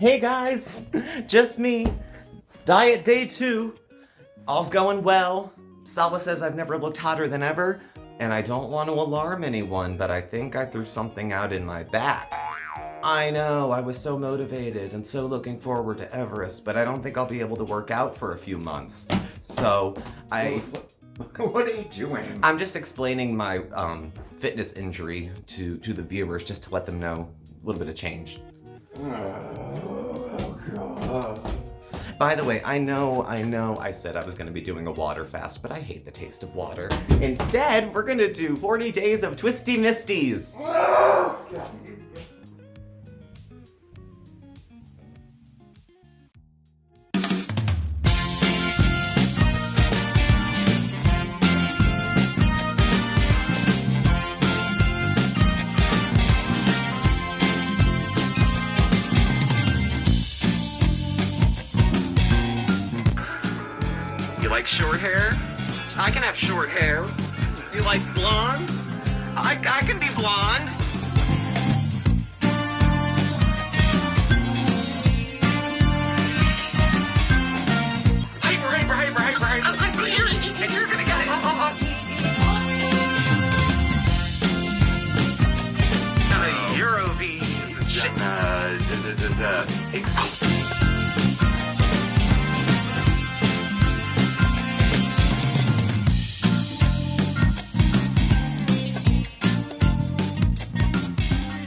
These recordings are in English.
Hey guys, just me. Diet day 2. All's going well. Salva says I've never looked hotter than ever, and I don't want to alarm anyone, but I think I threw something out in my back. I know, I was so motivated and so looking forward to Everest, but I don't think I'll be able to work out for a few months. So, What are you doing? I'm just explaining my fitness injury to the viewers just to let them know a little bit of change. Oh, God. By the way, I know I said I was going to be doing a water fast, but I hate the taste of water. Instead, we're going to do 40 days of Twisty Misties. Oh, God. You like short hair? I can have short hair. You like blonde? I can be blonde. Hyper. And you're gonna get it. Eurobees and shit.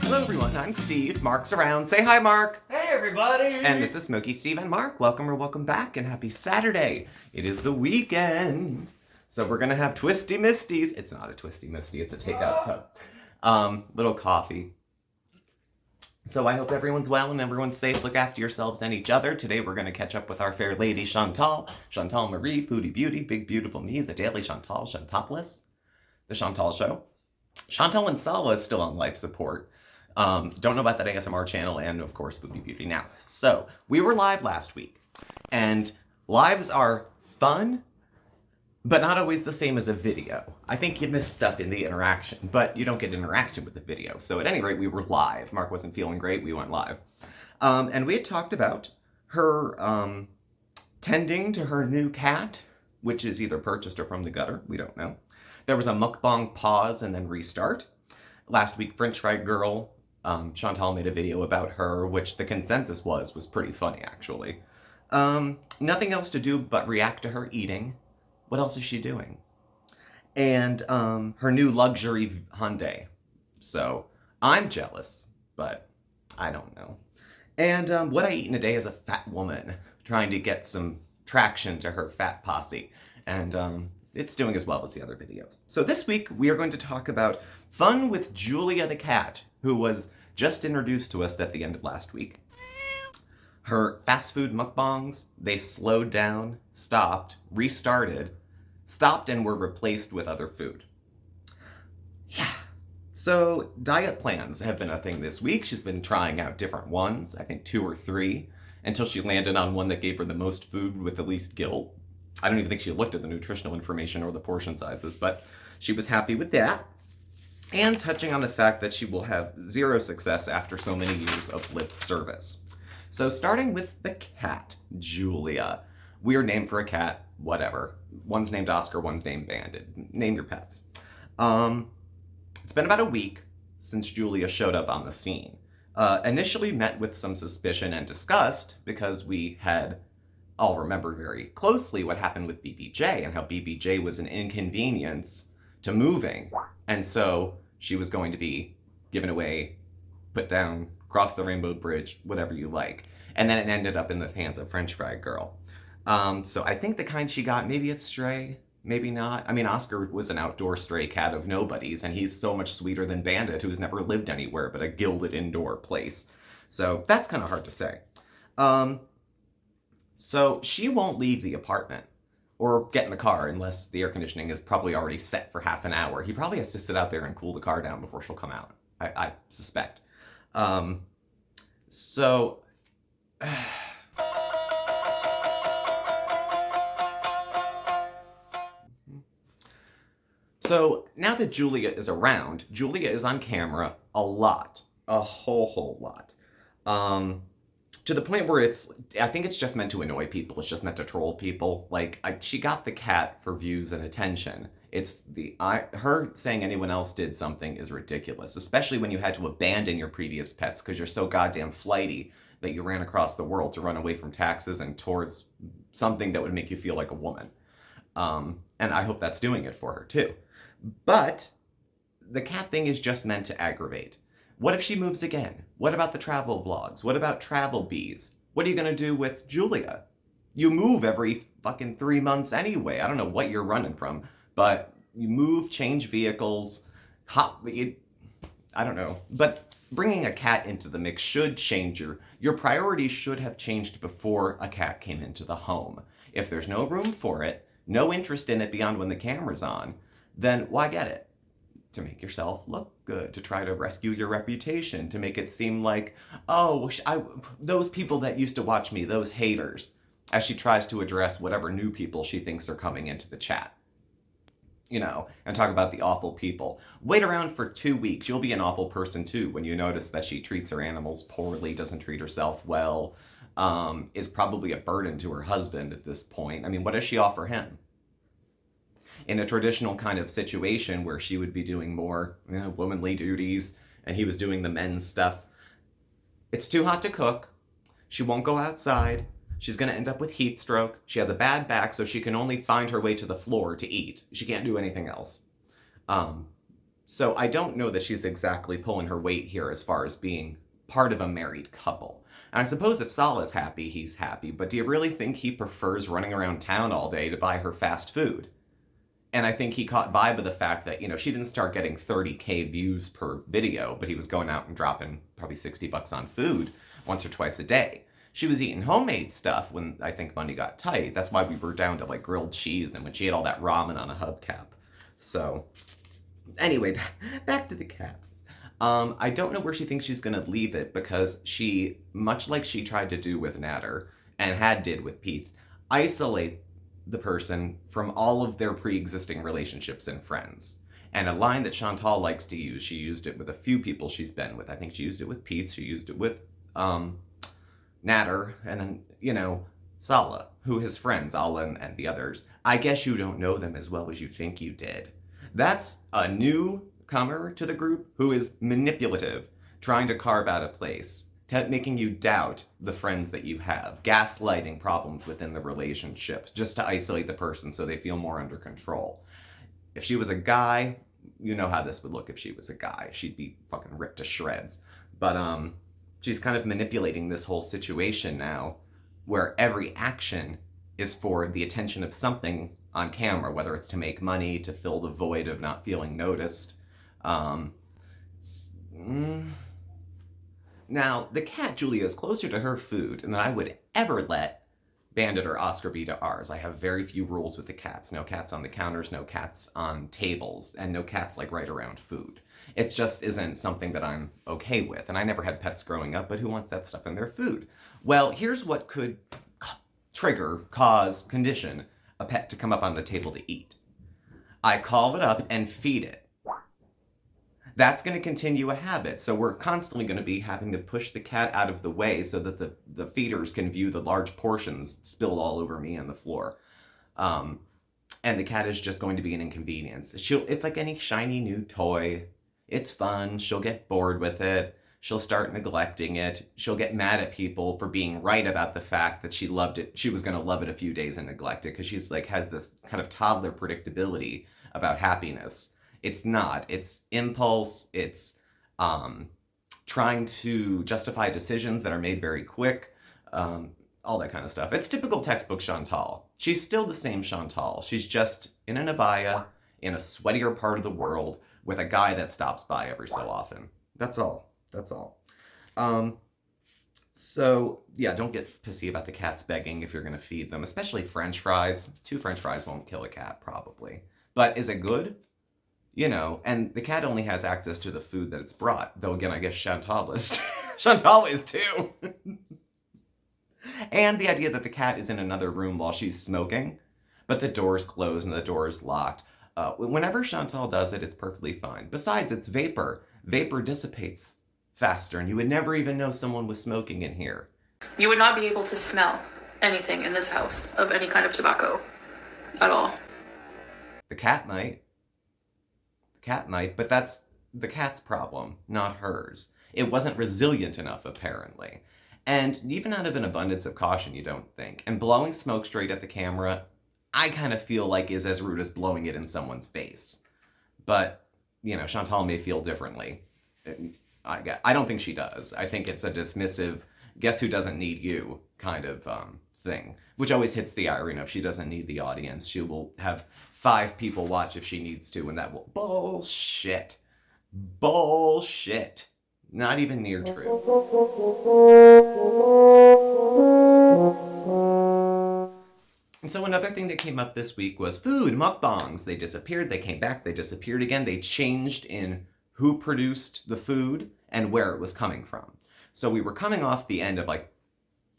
Hello everyone, I'm Steve. Mark's around. Say hi, Mark. Hey, everybody. And this is Smokeysteveandmarc. Welcome back and happy Saturday. It is the weekend. So we're gonna have Twisty Misties. It's not a Twisty Misty, it's a takeout tub. Little coffee. So I hope everyone's well and everyone's safe. Look after yourselves and each other. Today we're gonna catch up with our fair lady Chantal Marie, Foodie Beauty, Big Beautiful Me, the Daily Chantopolis, the Chantal Show. Chantal and Salva is still on life support. Don't know about that ASMR channel and, of course, Foodie Beauty now. So, we were live last week, and lives are fun, but not always the same as a video. I think you miss stuff in the interaction, but you don't get interaction with the video. So, at any rate, we were live. Mark wasn't feeling great. We went live. And we had talked about her tending to her new cat, which is either purchased or from the gutter. We don't know. There was a mukbang pause and then restart. Last week, French Fried Girl, Chantal made a video about her, which the consensus was pretty funny, actually. Nothing else to do but react to her eating. What else is she doing? And her new luxury Hyundai. So, I'm jealous, but I don't know. And what I eat in a day is a fat woman trying to get some traction to her fat posse. And it's doing as well as the other videos. So this week, we are going to talk about fun with Julia the cat, who was just introduced to us at the end of last week. Her fast food mukbangs, they slowed down, stopped, restarted, stopped and were replaced with other food. Yeah. So diet plans have been a thing this week. She's been trying out different ones, I think 2 or 3, until she landed on one that gave her the most food with the least guilt. I don't even think she looked at the nutritional information or the portion sizes, but she was happy with that. And touching on the fact that she will have 0 success after so many years of lip service. So starting with the cat, Julia. Weird name for a cat, whatever. One's named Oscar, one's named Bandit. Name your pets. It's been about a week since Julia showed up on the scene. Initially met with some suspicion and disgust because we had all remembered very closely what happened with BBJ and how BBJ was an inconvenience to moving. And so she was going to be given away, put down, cross the rainbow bridge, whatever you like. And then it ended up in the hands of French Fried Girl. So I think the kind she got, maybe it's stray, maybe not. I mean, Oscar was an outdoor stray cat of nobody's, and he's so much sweeter than Bandit, who's never lived anywhere but a gilded indoor place. So that's kind of hard to say. So she won't leave the apartment or get in the car unless the air conditioning is probably already set for half an hour. He probably has to sit out there and cool the car down before she'll come out, I suspect. So now that Julia is around, Julia is on camera a lot. A whole lot. to the point where I think it's just meant to annoy people. It's just meant to troll people. Like, she got the cat for views and attention. Her saying anyone else did something is ridiculous, especially when you had to abandon your previous pets because you're so goddamn flighty that you ran across the world to run away from taxes and towards something that would make you feel like a woman. And I hope that's doing it for her too. But the cat thing is just meant to aggravate. What if she moves again? What about the travel vlogs? What about travel bees? What are you going to do with Julia? You move every fucking 3 months anyway. I don't know what you're running from, but you move, change vehicles, I don't know. But bringing a cat into the mix should change your priorities should have changed before a cat came into the home. If there's no room for it, no interest in it beyond when the camera's on, then why get it? To make yourself look good, to try to rescue your reputation, to make it seem like, oh, those people that used to watch me, those haters, as she tries to address whatever new people she thinks are coming into the chat. You know, and talk about the awful people. Wait around for 2 weeks. You'll be an awful person too when you notice that she treats her animals poorly, doesn't treat herself well, is probably a burden to her husband at this point. I mean, what does she offer him? In a traditional kind of situation where she would be doing more, womanly duties and he was doing the men's stuff, it's too hot to cook. She won't go outside. She's going to end up with heat stroke. She has a bad back, so she can only find her way to the floor to eat. She can't do anything else. So I don't know that she's exactly pulling her weight here as far as being part of a married couple. And I suppose if Salah's happy, he's happy. But do you really think he prefers running around town all day to buy her fast food? And I think he caught vibe of the fact that, she didn't start getting 30K views per video, but he was going out and dropping probably $60 on food once or twice a day. She was eating homemade stuff when I think money got tight. That's why we were down to like grilled cheese and when she ate all that ramen on a hubcap. So anyway, back to the cats. I don't know where she thinks she's going to leave it because she, much like she tried to do with Natter and did with Pete's, isolate the person from all of their pre-existing relationships and friends. And a line that Chantal likes to use, she used it with a few people she's been with. I think she used it with Pete, she used it with Natter, and then, Salah, who his friends, Allah and the others. I guess you don't know them as well as you think you did. That's a newcomer to the group who is manipulative, trying to carve out a place, making you doubt the friends that you have, gaslighting problems within the relationship, just to isolate the person so they feel more under control. If she was a guy, you know how this would look if she was a guy. She'd be fucking ripped to shreds. But she's kind of manipulating this whole situation now, where every action is for the attention of something on camera, whether it's to make money, to fill the void of not feeling noticed. Now, the cat, Julia, is closer to her food than I would ever let Bandit or Oscar be to ours. I have very few rules with the cats. No cats on the counters, no cats on tables, and no cats like right around food. It just isn't something that I'm okay with. And I never had pets growing up, but who wants that stuff in their food? Well, here's what could condition a pet to come up on the table to eat. I call it up and feed it. That's going to continue a habit. So we're constantly going to be having to push the cat out of the way so that the feeders can view the large portions spilled all over me on the floor. And the cat is just going to be an inconvenience. It's like any shiny new toy. It's fun. She'll get bored with it. She'll start neglecting it. She'll get mad at people for being right about the fact that she loved it. She was going to love it a few days and neglect it because she's has this kind of toddler predictability about happiness. It's not. It's impulse. It's trying to justify decisions that are made very quick. All that kind of stuff. It's typical textbook Chantal. She's still the same Chantal. She's just in an abaya, in a sweatier part of the world, with a guy that stops by every so often. That's all. That's all. So, yeah, don't get pissy about the cats begging if you're going to feed them, especially French fries. 2 French fries won't kill a cat, probably. But is it good? And the cat only has access to the food that it's brought. Though, again, I guess Chantal is. Chantal is too. And the idea that the cat is in another room while she's smoking, but the door's closed and the door is locked. Whenever Chantal does it, it's perfectly fine. Besides, it's vapor. Vapor dissipates faster, and you would never even know someone was smoking in here. You would not be able to smell anything in this house of any kind of tobacco at all. The cat might. The cat might, but that's the cat's problem, not hers. It wasn't resilient enough, apparently. And even out of an abundance of caution, you don't think. And blowing smoke straight at the camera, I kind of feel like is as rude as blowing it in someone's face. But, you know, Chantal may feel differently. I don't think she does. I think it's a dismissive, guess who doesn't need you kind of thing, which always hits the irony of she doesn't need the audience. She will have 5 people watch if she needs to, and that will... Bullshit. Bullshit. Not even near true. And so another thing that came up this week was food, mukbangs. They disappeared, they came back, they disappeared again. They changed in who produced the food and where it was coming from. So we were coming off the end of like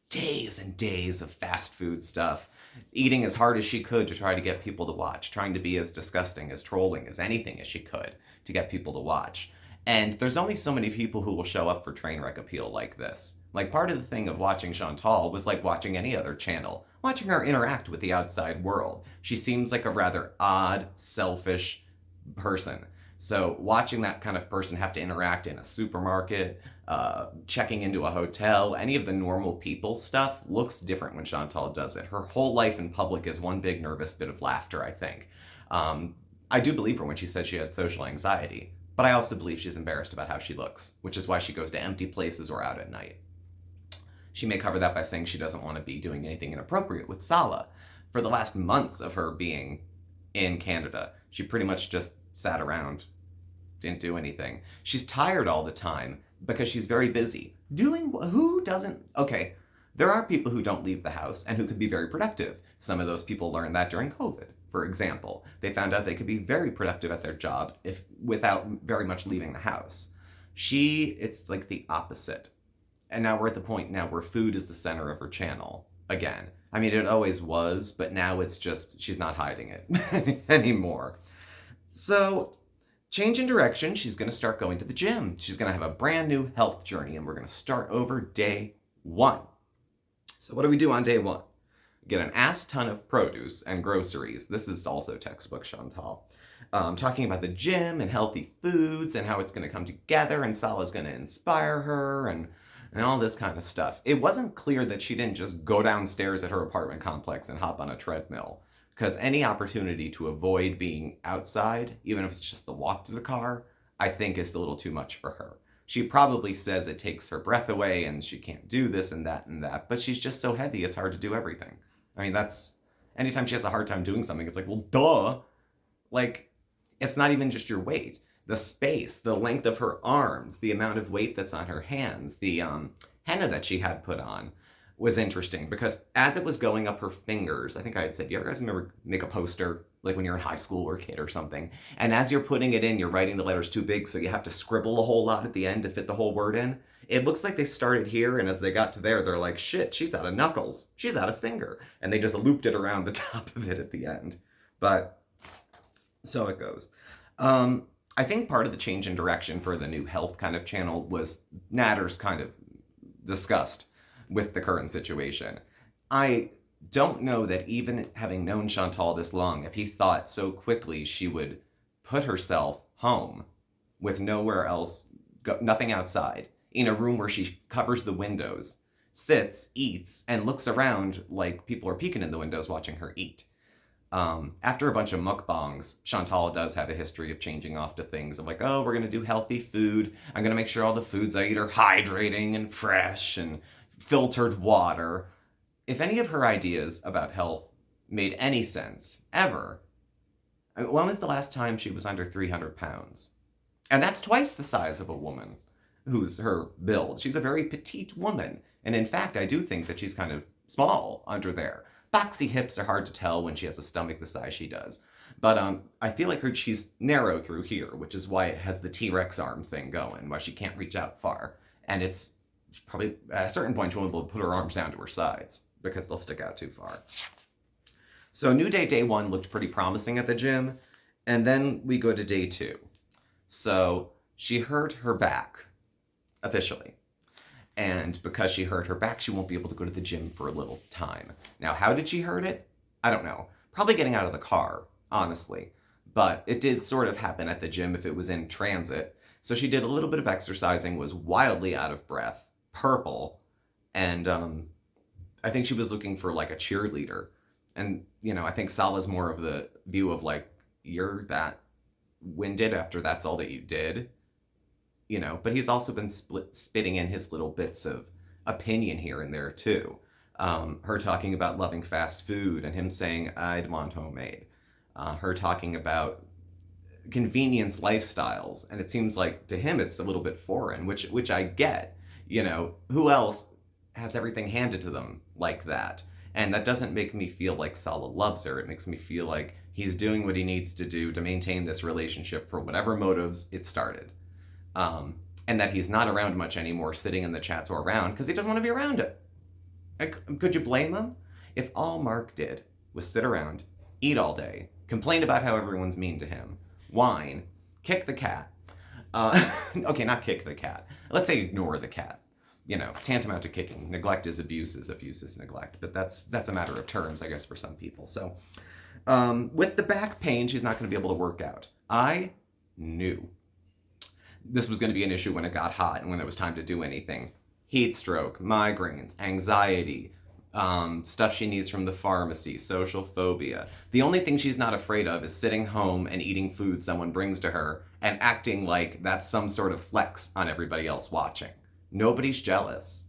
days and days of fast food stuff, eating as hard as she could to try to get people to watch, trying to be as disgusting, as trolling, as anything as she could to get people to watch. And there's only so many people who will show up for Trainwreck appeal like this. Like, part of the thing of watching Chantal was like watching any other channel, watching her interact with the outside world. She seems like a rather odd, selfish person. So watching that kind of person have to interact in a supermarket, checking into a hotel, any of the normal people stuff looks different when Chantal does it. Her whole life in public is one big nervous bit of laughter, I think. I do believe her when she said she had social anxiety, but I also believe she's embarrassed about how she looks, which is why she goes to empty places or out at night. She may cover that by saying she doesn't want to be doing anything inappropriate with Sala. For the last months of her being in Canada, she pretty much just sat around, didn't do anything. She's tired all the time because she's very busy. Who doesn't? Okay, there are people who don't leave the house and who could be very productive. Some of those people learned that during COVID, for example. They found out they could be very productive at their job without very much leaving the house. It's like the opposite. And now we're at the point now where food is the center of her channel again. I mean, it always was, but now it's just, she's not hiding it anymore. So, change in direction. She's going to start going to the gym. She's going to have a brand new health journey, and we're going to start over day 1. So what do we do on day 1? Get an ass ton of produce and groceries. This is also textbook Chantal. Talking about the gym and healthy foods and how it's going to come together, and Sala's going to inspire her and all this kind of stuff. It wasn't clear that she didn't just go downstairs at her apartment complex and hop on a treadmill, because any opportunity to avoid being outside, even if it's just the walk to the car, I think is a little too much for her. She probably says it takes her breath away and she can't do this and that, but she's just so heavy it's hard to do everything. I mean, anytime she has a hard time doing something, it's like, well, duh. Like, it's not even just your weight. The space, the length of her arms, the amount of weight that's on her hands, the henna that she had put on was interesting, because as it was going up her fingers, I think I had said, you ever guys remember make a poster, like when you're in high school or a kid or something, and as you're putting it in, you're writing the letters too big, so you have to scribble a whole lot at the end to fit the whole word in? It looks like they started here, and as they got to there, they're like, shit, she's out of knuckles. She's out of finger. And they just looped it around the top of it at the end. But, so it goes. I think part of the change in direction for the new health kind of channel was Natter's kind of disgust with the current situation. I don't know that even having known Chantal this long, if he thought so quickly she would put herself home with nowhere else, nothing outside, in a room where she covers the windows, sits, eats, and looks around like people are peeking in the windows watching her eat. After a bunch of mukbangs, Chantal does have a history of changing off to things of like, oh, we're going to do healthy food. I'm going to make sure all the foods I eat are hydrating and fresh and filtered water. If any of her ideas about health made any sense, ever, when was the last time she was under 300 pounds? And that's twice the size of a woman who's her build. She's a very petite woman. And in fact, I do think that she's kind of small under there. Boxy hips are hard to tell when she has a stomach the size she does. But I feel like she's narrow through here, which is why it has the T-Rex arm thing going, why she can't reach out far. And it's probably, at a certain point, she won't be able to put her arms down to her sides, because they'll stick out too far. So New Day 1 looked pretty promising at the gym, and then we go to day 2. So she hurt her back, officially. And because she hurt her back, she won't be able to go to the gym for a little time. Now, how did she hurt it? I don't know. Probably getting out of the car, honestly. But it did sort of happen at the gym if it was in transit. So she did a little bit of exercising, was wildly out of breath, purple, and I think she was looking for like a cheerleader. And, you know, I think Salah's more of the view of like, you're that winded after that's all that you did, you know, but he's also been spitting in his little bits of opinion here and there too. Her talking about loving fast food and him saying, I'd want homemade. Her talking about convenience lifestyles. And it seems like to him it's a little bit foreign, which I get. You know, who else has everything handed to them like that? And that doesn't make me feel like Salah loves her. It makes me feel like he's doing what he needs to do to maintain this relationship for whatever motives it started. And that he's not around much anymore, sitting in the chats or around, because he doesn't want to be around it. Could you blame him? If all Mark did was sit around, eat all day, complain about how everyone's mean to him, whine, kick the cat. Okay, not kick the cat. Let's say ignore the cat. You know, tantamount to kicking. Neglect is abuse is neglect. But that's a matter of terms, I guess, for some people. So, with the back pain, she's not going to be able to work out. I knew this was going to be an issue when it got hot and when it was time to do anything. Heat stroke, migraines, anxiety, stuff she needs from the pharmacy, social phobia. The only thing she's not afraid of is sitting home and eating food someone brings to her and acting like that's some sort of flex on everybody else watching. Nobody's jealous.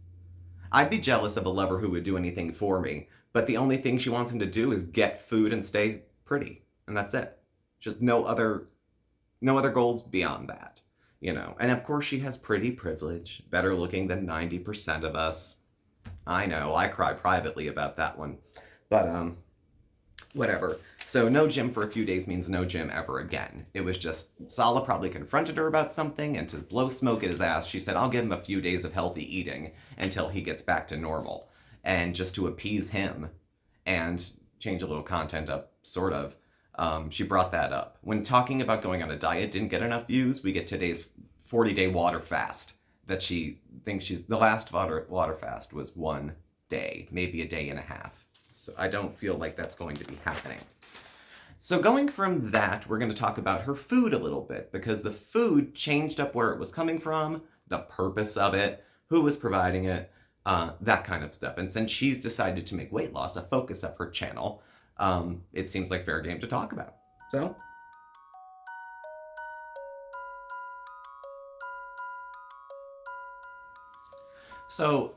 I'd be jealous of a lover who would do anything for me, but the only thing she wants him to do is get food and stay pretty, and that's it. Just no other goals beyond that, you know. And of course she has pretty privilege, better looking than 90% of us. I know, I cry privately about that one. But whatever. So no gym for a few days means no gym ever again. It was just, Salah probably confronted her about something, and to blow smoke at his ass, she said, I'll give him a few days of healthy eating until he gets back to normal. And just to appease him and change a little content up, sort of, she brought that up. When talking about going on a diet didn't get enough views, we get today's 40-day water fast that she thinks the last water fast was 1 day, maybe a day and a half. So I don't feel like that's going to be happening. So going from that, we're going to talk about her food a little bit, because the food changed up where it was coming from, the purpose of it, who was providing it, that kind of stuff. And since she's decided to make weight loss a focus of her channel, it seems like fair game to talk about. So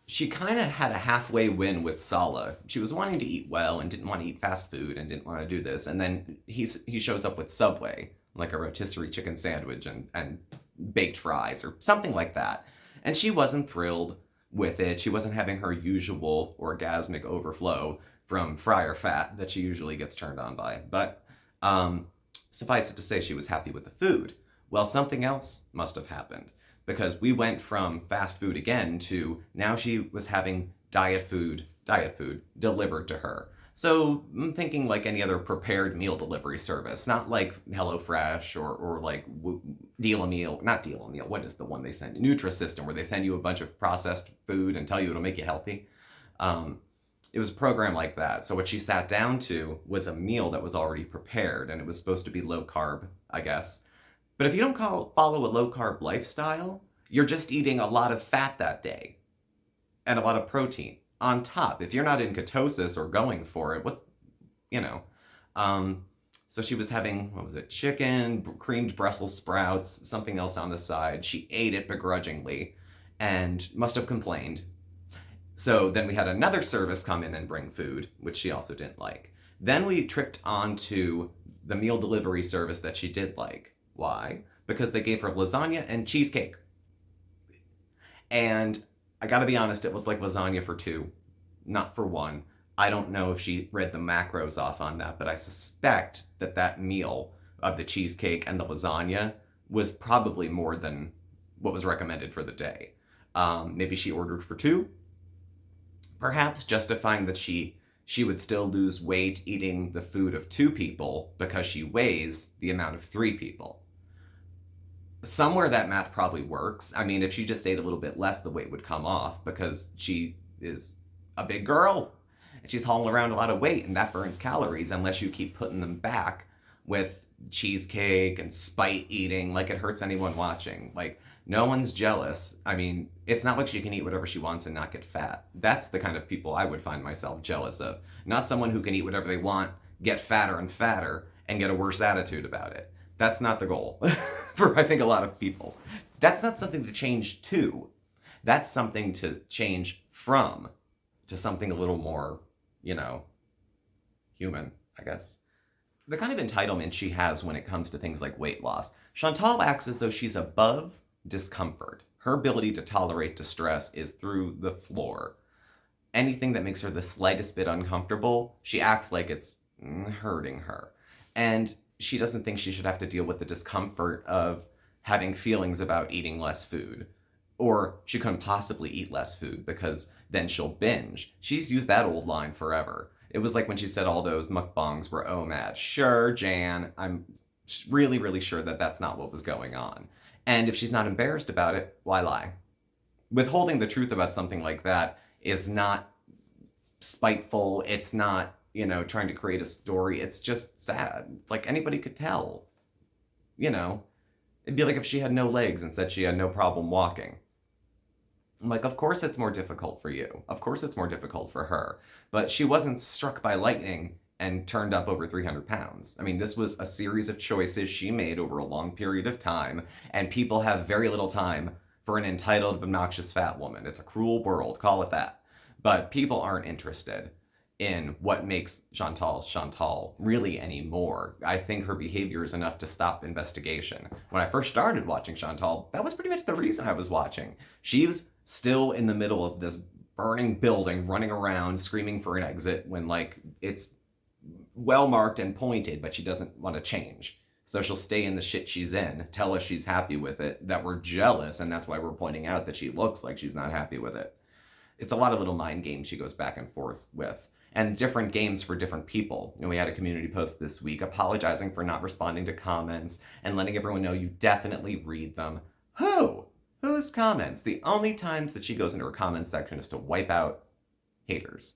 she kind of had a halfway win with Salah. She was wanting to eat well and didn't want to eat fast food and didn't want to do this. And then he shows up with Subway, like a rotisserie chicken sandwich and baked fries or something like that. And she wasn't thrilled with it. She wasn't having her usual orgasmic overflow from fryer fat that she usually gets turned on by. But suffice it to say, she was happy with the food. Well, something else must have happened, because we went from fast food again to now she was having diet food delivered to her. So I'm thinking like any other prepared meal delivery service, not like HelloFresh or like Deal a Meal, not Deal a Meal, what is the one they send? Nutrisystem, where they send you a bunch of processed food and tell you it'll make you healthy. It was a program like that. So what she sat down to was a meal that was already prepared, and it was supposed to be low carb, I guess. But if you don't follow a low carb lifestyle, you're just eating a lot of fat that day and a lot of protein on top. If you're not in ketosis or going for it, so she was having, what was it? Chicken, creamed Brussels sprouts, something else on the side. She ate it begrudgingly and must have complained. So then we had another service come in and bring food, which she also didn't like. Then we tripped onto the meal delivery service that she did like. Why? Because they gave her lasagna and cheesecake. And I gotta be honest, it looked like lasagna for two, not for one. I don't know if she read the macros off on that, but I suspect that meal of the cheesecake and the lasagna was probably more than what was recommended for the day. Maybe she ordered for two, perhaps justifying that she would still lose weight eating the food of two people because she weighs the amount of three people. somewhere that math probably works. I mean, if she just ate a little bit less, the weight would come off because she is a big girl and she's hauling around a lot of weight, and that burns calories unless you keep putting them back with cheesecake and spite eating. Like, it hurts anyone watching. Like, no one's jealous. I mean, it's not like she can eat whatever she wants and not get fat. That's the kind of people I would find myself jealous of. Not someone who can eat whatever they want, get fatter and fatter, and get a worse attitude about it. That's not the goal for, I think, a lot of people. That's not something to change to. That's something to change from, to something a little more, human, I guess. The kind of entitlement she has when it comes to things like weight loss. Chantal acts as though she's above discomfort. Her ability to tolerate distress is through the floor. Anything that makes her the slightest bit uncomfortable, she acts like it's hurting her. And she doesn't think she should have to deal with the discomfort of having feelings about eating less food. Or she couldn't possibly eat less food because then she'll binge. She's used that old line forever. It was like when she said all those mukbangs were OMAD. Sure, Jan, I'm really, really sure that that's not what was going on. And if she's not embarrassed about it, why lie? Withholding the truth about something like that is not spiteful. It's not, trying to create a story. It's just sad. It's like anybody could tell. It'd be like if she had no legs and said she had no problem walking. I'm like, of course it's more difficult for you. Of course it's more difficult for her. But she wasn't struck by lightning and turned up over 300 pounds. I mean, this was a series of choices she made over a long period of time, and people have very little time for an entitled, obnoxious fat woman. It's a cruel world, call it that. But people aren't interested in what makes Chantal really anymore. I think her behavior is enough to stop investigation. When I first started watching Chantal, that was pretty much the reason I was watching. She's still in the middle of this burning building, running around, screaming for an exit when, it's well marked and pointed, but she doesn't want to change. So she'll stay in the shit she's in, tell us she's happy with it, that we're jealous, and that's why we're pointing out that she looks like she's not happy with it. It's a lot of little mind games she goes back and forth with. And different games for different people. We had a community post this week apologizing for not responding to comments and letting everyone know you definitely read them. Whose comments? The only times that she goes into her comments section is to wipe out haters.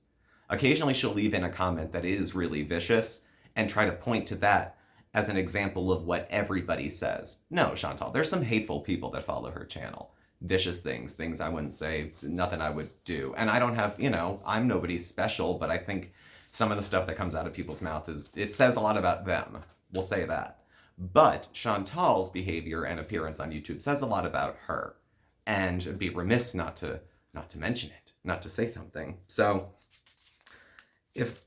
Occasionally she'll leave in a comment that is really vicious and try to point to that as an example of what everybody says. No, Chantal, there's some hateful people that follow her channel. Vicious things I wouldn't say, nothing I would do. And I don't have, I'm nobody special, but I think some of the stuff that comes out of people's mouth it says a lot about them. We'll say that. But Chantal's behavior and appearance on YouTube says a lot about her. And it'd be remiss not to mention it, not to say something. So, if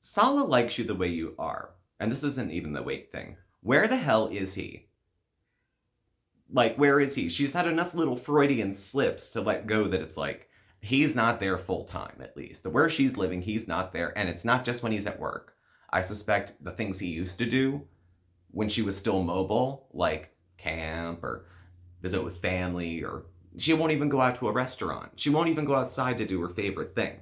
Sala likes you the way you are, and this isn't even the weight thing, where the hell is he? Where is he? She's had enough little Freudian slips to let go that it's like, he's not there full time, at least. Where she's living, he's not there. And it's not just when he's at work. I suspect the things he used to do when she was still mobile, like camp or visit with family, or she won't even go out to a restaurant. She won't even go outside to do her favorite thing.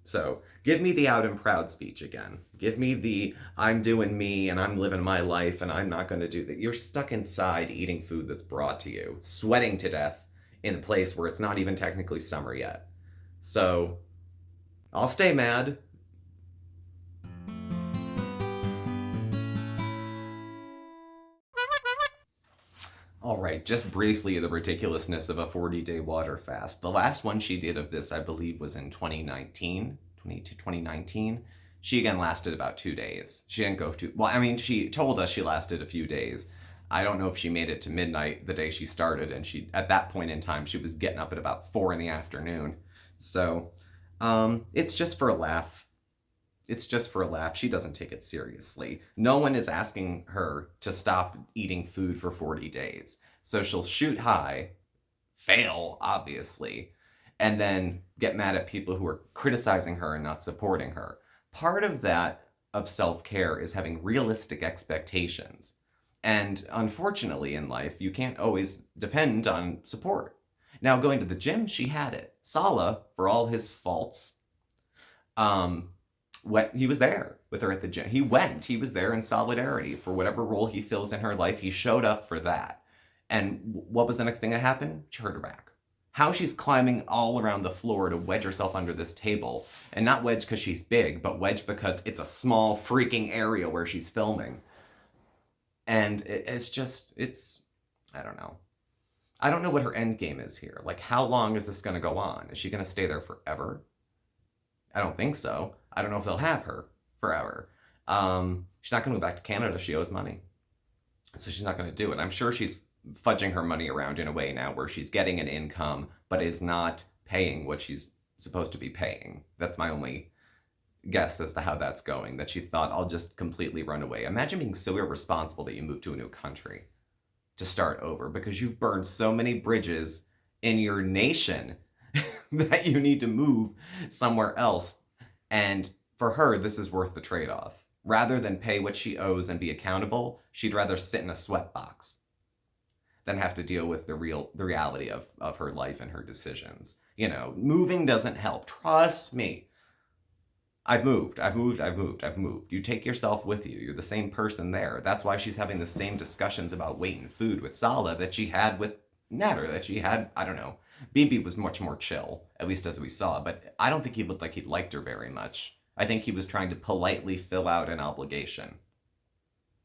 So, give me the out and proud speech again. Give me the I'm doing me and I'm living my life and I'm not going to do that. You're stuck inside eating food that's brought to you, sweating to death in a place where it's not even technically summer yet. So, I'll stay mad. All right, just briefly, the ridiculousness of a 40-day water fast. The last one she did of this, I believe, was in 2019. She again lasted about 2 days. She didn't go too... Well, I mean, she told us she lasted a few days. I don't know if she made it to midnight the day she started, and at that point in time, she was getting up at about 4 in the afternoon. So, it's just for a laugh. It's just for a laugh. She doesn't take it seriously. No one is asking her to stop eating food for 40 days. So she'll shoot high, fail, obviously, and then get mad at people who are criticizing her and not supporting her. Part of that, of self-care, is having realistic expectations. And unfortunately in life, you can't always depend on support. Now, going to the gym, she had it. Sala, for all his faults, he was there with her at the gym. He was there in solidarity for whatever role he fills in her life. He showed up for that. And what was the next thing that happened? She hurt her back. How she's climbing all around the floor to wedge herself under this table. And not wedge because she's big, but wedge because it's a small freaking area where she's filming. And it's, I don't know. I don't know what her end game is here. Like, how long is this going to go on? Is she going to stay there forever? I don't think so. I don't know if they'll have her forever. She's not going to go back to Canada. She owes money. So she's not going to do it. I'm sure she's fudging her money around in a way now where she's getting an income, but is not paying what she's supposed to be paying. That's my only guess as to how that's going, that she thought, I'll just completely run away. Imagine being so irresponsible that you move to a new country to start over because you've burned so many bridges in your nation that you need to move somewhere else. And for her, this is worth the trade-off. Rather than pay what she owes and be accountable, she'd rather sit in a sweatbox than have to deal with the reality of her life and her decisions. You know, moving doesn't help. Trust me. I've moved. You take yourself with you. You're the same person there. That's why she's having the same discussions about weight and food with Sala that she had with Natter, that she had, I don't know. Bibi was much more chill, at least as we saw, but I don't think he looked like he liked her very much. I think he was trying to politely fill out an obligation.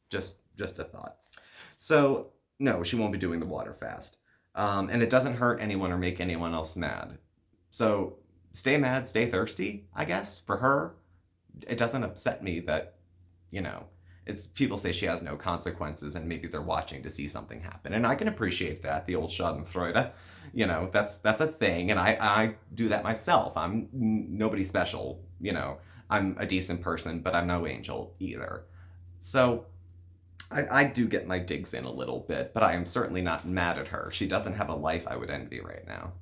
Just a thought. So, no, she won't be doing the water fast. And it doesn't hurt anyone or make anyone else mad. So, stay mad, stay thirsty, I guess, for her. It doesn't upset me that, you know, it's people say she has no consequences and maybe they're watching to see something happen. And I can appreciate that, the old schadenfreude. You know, that's a thing, and I do that myself. I'm nobody special, you know. I'm a decent person, but I'm no angel either. So I do get my digs in a little bit, but I am certainly not mad at her. She doesn't have a life I would envy right now.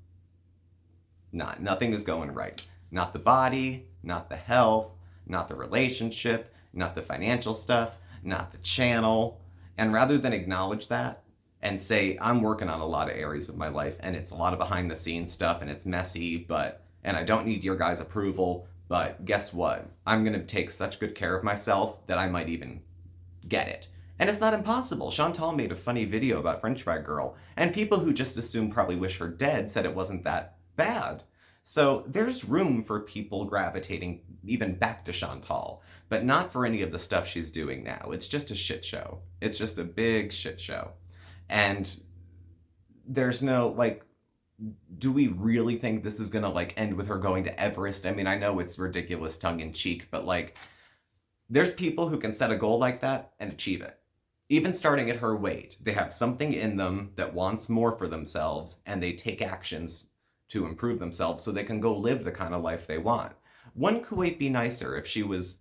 Nothing is going right. Not the body, not the health, not the relationship, not the financial stuff, not the channel. And rather than acknowledge that and say, I'm working on a lot of areas of my life and it's a lot of behind the scenes stuff and it's messy, and I don't need your guys' approval, but guess what? I'm going to take such good care of myself that I might even get it. And it's not impossible. Chantal made a funny video about French Fry Girl, and people who just assume probably wish her dead said it wasn't that bad. So there's room for people gravitating even back to Chantal, but not for any of the stuff she's doing now. It's just a shit show. It's just a big shit show. And there's no, like, do we really think this is gonna, like, end with her going to Everest? I mean, I know it's ridiculous tongue-in-cheek, but, like, there's people who can set a goal like that and achieve it. Even starting at her weight, they have something in them that wants more for themselves, and they take actions to improve themselves so they can go live the kind of life they want. Wouldn't Kuwait be nicer if she was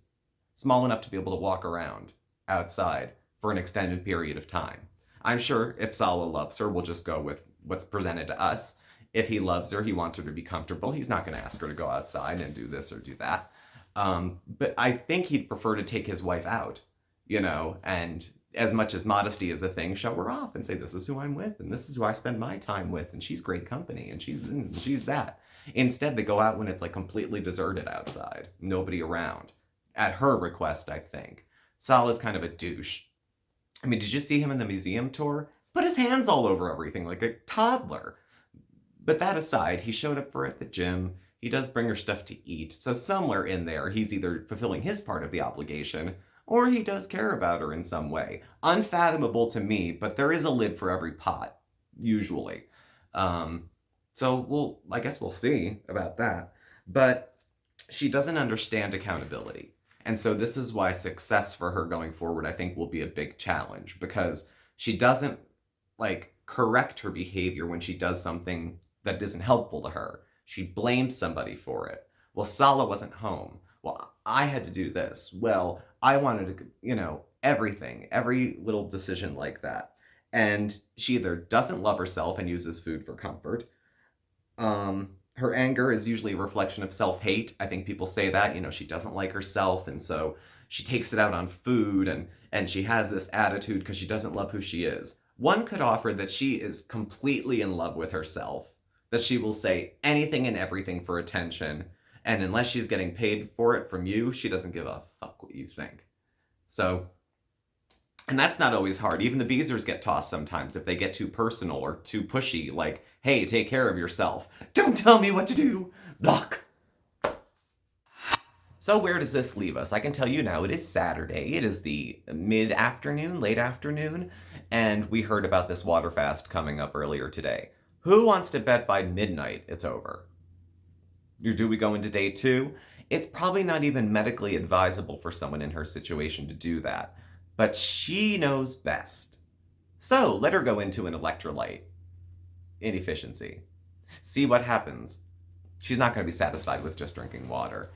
small enough to be able to walk around outside for an extended period of time? I'm sure if Salah loves her, we'll just go with what's presented to us. If he loves her, he wants her to be comfortable. He's not going to ask her to go outside and do this or do that. But I think he'd prefer to take his wife out, you know, and as much as modesty is a thing, show her off and say, this is who I'm with and this is who I spend my time with and she's great company and she's that. Instead, they go out when it's like completely deserted outside, nobody around. At her request, I think. Salah's kind of a douche. I mean, did you see him in the museum tour? Put his hands all over everything like a toddler. But that aside, he showed up for her at the gym. He does bring her stuff to eat. So somewhere in there, he's either fulfilling his part of the obligation or he does care about her in some way. Unfathomable to me, but there is a lid for every pot, usually. So I guess we'll see about that. But she doesn't understand accountability. And so this is why success for her going forward, I think, will be a big challenge, because she doesn't, like, correct her behavior when she does something that isn't helpful to her. She blames somebody for it. Well, Salah wasn't home. Well, I had to do this. Well, I wanted to, you know, everything, every little decision like that. And she either doesn't love herself and uses food for comfort. Her anger is usually a reflection of self-hate. I think people say that, you know, she doesn't like herself, and so she takes it out on food, and she has this attitude because she doesn't love who she is. One could offer that she is completely in love with herself, that she will say anything and everything for attention, And unless she's getting paid for it from you, she doesn't give a fuck what you think. So, and that's not always hard. Even the Beezers get tossed sometimes if they get too personal or too pushy, like, hey, take care of yourself. Don't tell me what to do. Block. So where does this leave us? I can tell you now, it is Saturday. It is the mid-afternoon, late afternoon, and we heard about this water fast coming up earlier today. Who wants to bet by midnight it's over? Do we go into day 2? It's probably not even medically advisable for someone in her situation to do that, but she knows best. So let her go into an electrolyte inefficiency. See what happens. She's not going to be satisfied with just drinking water.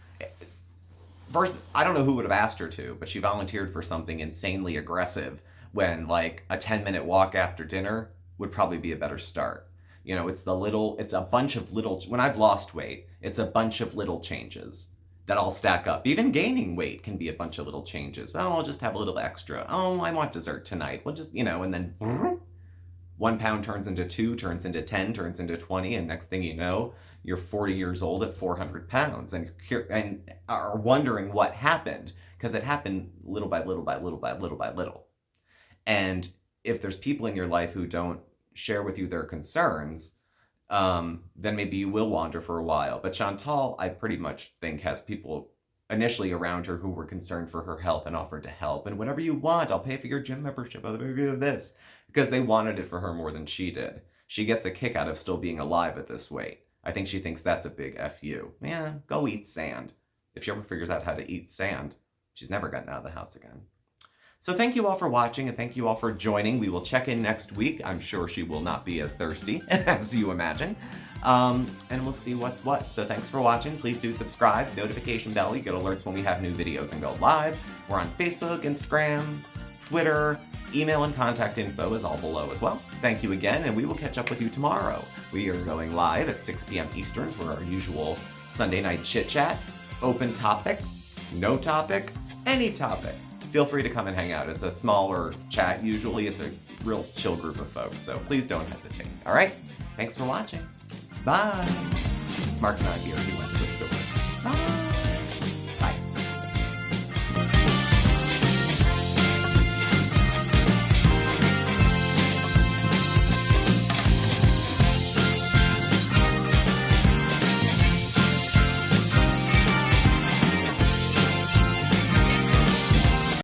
First, I don't know who would have asked her to, but she volunteered for something insanely aggressive when, like, a 10-minute walk after dinner would probably be a better start. You know, it's a bunch of little, when I've lost weight, it's a bunch of little changes that all stack up. Even gaining weight can be a bunch of little changes. Oh, I'll just have a little extra. Oh, I want dessert tonight. We'll just, and then 1 pound turns into 2, turns into 10, turns into 20, and next thing you know, you're 40 years old at 400 pounds and are wondering what happened, because it happened little by little by little by little by little. And if there's people in your life who don't share with you their concerns, then maybe you will wander for a while. But Chantal, I pretty much think, has people initially around her who were concerned for her health and offered to help. And whatever you want, I'll pay for your gym membership, I'll pay for you this. Because they wanted it for her more than she did. She gets a kick out of still being alive at this weight. I think she thinks that's a big FU. Yeah, go eat sand. If she ever figures out how to eat sand, she's never gotten out of the house again. So thank you all for watching, and thank you all for joining. We will check in next week. I'm sure she will not be as thirsty as you imagine. And we'll see what's what. So thanks for watching. Please do subscribe, notification bell. You get alerts when we have new videos and go live. We're on Facebook, Instagram, Twitter. Email and contact info is all below as well. Thank you again, and we will catch up with you tomorrow. We are going live at 6 p.m. Eastern for our usual Sunday night chit-chat. Open topic, no topic, any topic. Feel free to come and hang out. It's a smaller chat. Usually it's a real chill group of folks, so please don't hesitate. All right? Thanks for watching. Bye. Mark's not here. He went to the store. Bye.